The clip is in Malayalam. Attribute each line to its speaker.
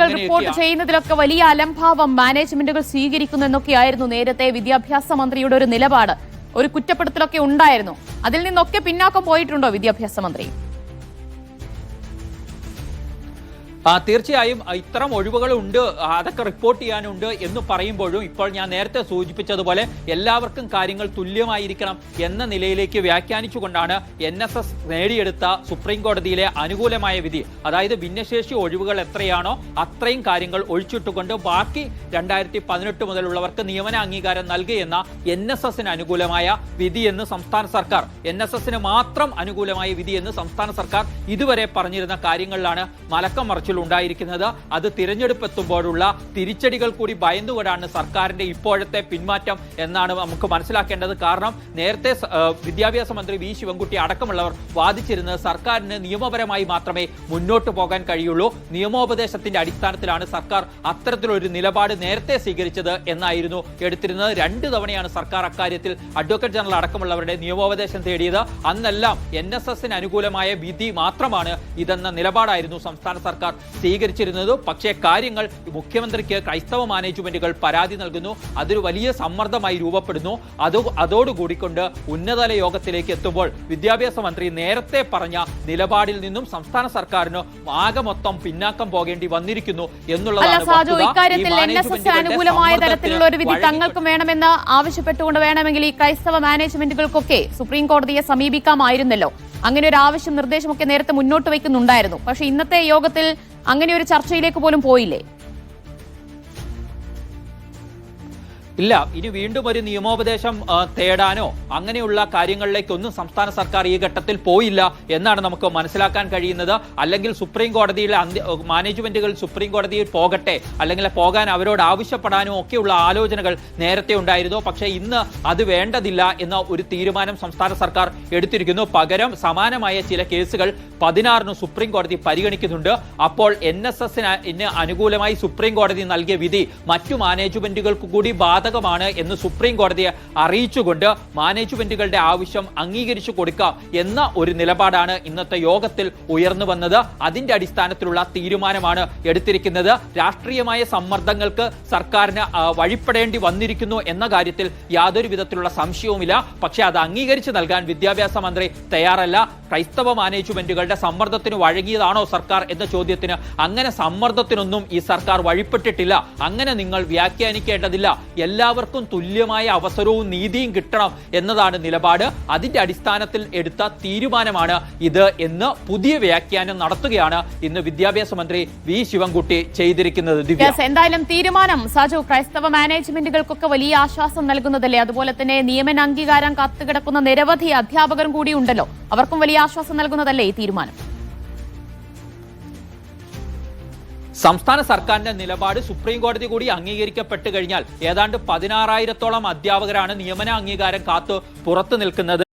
Speaker 1: റിപ്പോർട്ട് ചെയ്യുന്നതിലൊക്കെ വലിയ അലംഭാവം മാനേജ്മെന്റുകൾ സ്വീകരിക്കുന്നു എന്നൊക്കെയായിരുന്നു നേരത്തെ വിദ്യാഭ്യാസ മന്ത്രിയുടെ ഒരു നിലപാട്. ഒരു കുറ്റപ്പെടുത്തലൊക്കെ ഉണ്ടായിരുന്നു. അതിൽ നിന്നൊക്കെ പിന്നാക്കം പോയിട്ടുണ്ടോ വിദ്യാഭ്യാസ മന്ത്രി?
Speaker 2: തീർച്ചയായും ഇത്തരം ഒഴിവുകൾ ഉണ്ട്, അതൊക്കെ റിപ്പോർട്ട് ചെയ്യാനുണ്ട് എന്ന് പറയുമ്പോഴും ഇപ്പോൾ ഞാൻ നേരത്തെ സൂചിപ്പിച്ചതുപോലെ എല്ലാവർക്കും കാര്യങ്ങൾ തുല്യമായിരിക്കണം എന്ന നിലയിലേക്ക് വ്യാഖ്യാനിച്ചുകൊണ്ടാണ് NSS നേടിയെടുത്ത സുപ്രീം കോടതിയിലെ അനുകൂലമായ വിധി. അതായത് ഭിന്നശേഷി ഒഴിവുകൾ എത്രയാണോ അത്രയും കാര്യങ്ങൾ ഒഴിച്ചിട്ടുകൊണ്ട് ബാക്കി 2018 മുതലുള്ളവർക്ക് നിയമന അംഗീകാരം നൽകുകയെന്ന NSSന് അനുകൂലമായ വിധിയെന്ന് സംസ്ഥാന സർക്കാർ, NSSന് മാത്രം അനുകൂലമായ വിധിയെന്ന് സംസ്ഥാന സർക്കാർ ഇതുവരെ പറഞ്ഞിരുന്ന കാര്യങ്ങളിലാണ് മലക്കം മറിച്ചു ഉണ്ടായിരിക്കുന്നത്. അത് തിരഞ്ഞെടുപ്പ് എത്തുമ്പോഴുള്ള തിരിച്ചടികൾ കൂടി ഭയന്നുകൊണ്ടാണ് സർക്കാരിന്റെ ഇപ്പോഴത്തെ പിന്മാറ്റം എന്നാണ് നമുക്ക് മനസ്സിലാക്കേണ്ടത്. കാരണം നേരത്തെ വിദ്യാഭ്യാസ മന്ത്രി വി ശിവൻകുട്ടി അടക്കമുള്ളവർ വാദിച്ചിരുന്നത് സർക്കാരിന് നിയമപരമായി മാത്രമേ മുന്നോട്ട് പോകാൻ കഴിയുള്ളൂ, നിയമോപദേശത്തിന്റെ അടിസ്ഥാനത്തിലാണ് സർക്കാർ അത്തരത്തിലൊരു നിലപാട് നേരത്തെ സ്വീകരിച്ചത് എന്നായിരുന്നു എടുത്തിരുന്നത്. 2 തവണയാണ് സർക്കാർ അക്കാര്യത്തിൽ അഡ്വക്കേറ്റ് ജനറൽ അടക്കമുള്ളവരുടെ നിയമോപദേശം തേടിയത്. അന്നെല്ലാം NSSന് അനുകൂലമായ വിധി മാത്രമാണ് ഇതെന്ന നിലപാടായിരുന്നു സംസ്ഥാന സർക്കാർ സ്വീകരിച്ചിരുന്നത്. പക്ഷേ കാര്യങ്ങൾ മുഖ്യമന്ത്രിക്ക് ക്രൈസ്തവ മാനേജ്മെന്റുകൾ പരാതി നൽകുന്നു, അതൊരു വലിയ സമ്മർദ്ദമായി രൂപപ്പെടുന്നു. അതോടുകൂടിക്കൊണ്ട് ഉന്നതതല യോഗത്തിലേക്ക് എത്തുമ്പോൾ വിദ്യാഭ്യാസ മന്ത്രി നേരത്തെ പറഞ്ഞ നിലപാടിൽ നിന്നും സംസ്ഥാന സർക്കാരിന് ആകെ മൊത്തം പിന്നാക്കം പോകേണ്ടി വന്നിരിക്കുന്നു എന്നുള്ളതാണ്.
Speaker 1: അനുകൂലമായ തരത്തിലുള്ള ഒരു വിധി തങ്ങൾക്കും വേണമെന്ന് ആവശ്യപ്പെട്ടുകൊണ്ട് വേണമെങ്കിൽ ഈ ക്രൈസ്തവ മാനേജ്മെന്റുകൾക്കൊക്കെ സുപ്രീം കോടതിയെ സമീപിക്കാമായിരുന്നല്ലോ. അങ്ങനെ ഒരു ആവശ്യം നിർദ്ദേശമൊക്കെ നേരത്തെ മുന്നോട്ട് വയ്ക്കുന്നുണ്ടായിരുന്നു. പക്ഷേ ഇന്നത്തെ യോഗത്തിൽ അങ്ങനെ ഒരു ചർച്ചയിലേക്ക് പോലും പോയില്ലേ?
Speaker 2: ഇല്ല, ഇനി വീണ്ടും ഒരു നിയമോപദേശം തേടാനോ അങ്ങനെയുള്ള കാര്യങ്ങളിലേക്കൊന്നും സംസ്ഥാന സർക്കാർ ഈ ഘട്ടത്തിൽ പോയില്ല എന്നാണ് നമുക്ക് മനസ്സിലാക്കാൻ കഴിയുന്നത്. അല്ലെങ്കിൽ സുപ്രീം കോടതിയിലെ മാനേജ്മെന്റുകൾ സുപ്രീം കോടതിയിൽ പോകട്ടെ, അല്ലെങ്കിൽ പോകാൻ അവരോട് ആവശ്യപ്പെടാനോ ഒക്കെയുള്ള ആലോചനകൾ നേരത്തെ ഉണ്ടായിരുന്നു. പക്ഷേ ഇന്ന് അത് വേണ്ടതില്ല എന്ന ഒരു തീരുമാനം സംസ്ഥാന സർക്കാർ എടുത്തിരിക്കുന്നു. പകരം സമാനമായ ചില കേസുകൾ 16 സുപ്രീം കോടതി പരിഗണിക്കുന്നുണ്ട്. അപ്പോൾ NSSന് അനുകൂലമായി സുപ്രീം കോടതി നൽകിയ വിധി മറ്റു മാനേജ്മെന്റുകൾക്ക് കൂടി ബാധകമാണ് എന്ന് സുപ്രീം കോടതിയെ അറിയിച്ചുകൊണ്ട് മാനേജ്മെന്റുകളുടെ ആവശ്യം അംഗീകരിച്ചു കൊടുക്കാം എന്ന ഒരു നിലപാടാണ് ഇന്നത്തെ യോഗത്തിൽ ഉയർന്നു വന്നത്. അതിന്റെ അടിസ്ഥാനത്തിലുള്ള തീരുമാനമാണ് എടുത്തിരിക്കുന്നത്. രാഷ്ട്രീയമായ സമ്മർദ്ദങ്ങൾക്ക് സർക്കാരിന് വഴിപ്പെടേണ്ടി വന്നിരിക്കുന്നു എന്ന കാര്യത്തിൽ യാതൊരു വിധത്തിലുള്ള സംശയവുമില്ല. പക്ഷേ അത് അംഗീകരിച്ചു നൽകാൻ വിദ്യാഭ്യാസ മന്ത്രി തയ്യാറല്ല. ക്രൈസ്തവ മാനേജ്മെന്റുകളുടെ സമ്മർദ്ദത്തിന് വഴങ്ങിയതാണോ സർക്കാർ എന്ന ചോദ്യത്തിന് അങ്ങനെ സമ്മർദ്ദത്തിനൊന്നും ഈ സർക്കാർ വഴിപ്പെട്ടിട്ടില്ല, അങ്ങനെ നിങ്ങൾ വ്യാഖ്യാനിക്കേണ്ടതില്ല, എല്ലാവർക്കും തുല്യമായ അവസരവും നീതിയും കിട്ടണം എന്നതാണ് നിലപാട്. അതിന്റെ അടിസ്ഥാനത്തിൽ എടുത്ത തീരുമാനമാണ് ഇത് എന്ന് പുതിയ വ്യാഖ്യാനം നടത്തുകയാണ് ഇന്ന് വിദ്യാഭ്യാസ മന്ത്രി വി ശിവൻകുട്ടി ചെയ്തിരിക്കുന്നത്.
Speaker 1: എന്തായാലും തീരുമാനം സാജു ക്രൈസ്തവ മാനേജ്മെന്റുകൾക്കൊക്കെ വലിയ ആശ്വാസം നൽകുന്നതല്ലേ? അതുപോലെ തന്നെ നിയമന അംഗീകാരം കാത്തുകിടക്കുന്ന നിരവധി അധ്യാപകരും കൂടി ഉണ്ടല്ലോ, അവർക്കും വലിയ ആശ്വാസം നൽകുന്നതല്ലേ ഈ തീരുമാനം?
Speaker 2: സംസ്ഥാന സർക്കാരിന്റെ നിലപാട് സുപ്രീം കോടതി കൂടി അംഗീകരിക്കപ്പെട്ട് കഴിഞ്ഞാൽ ഏതാണ്ട് 16,000-ഓളം അധ്യാപകരാണ് നിയമന അംഗീകാരം കാത്തു പുറത്തു നിൽക്കുന്നത്.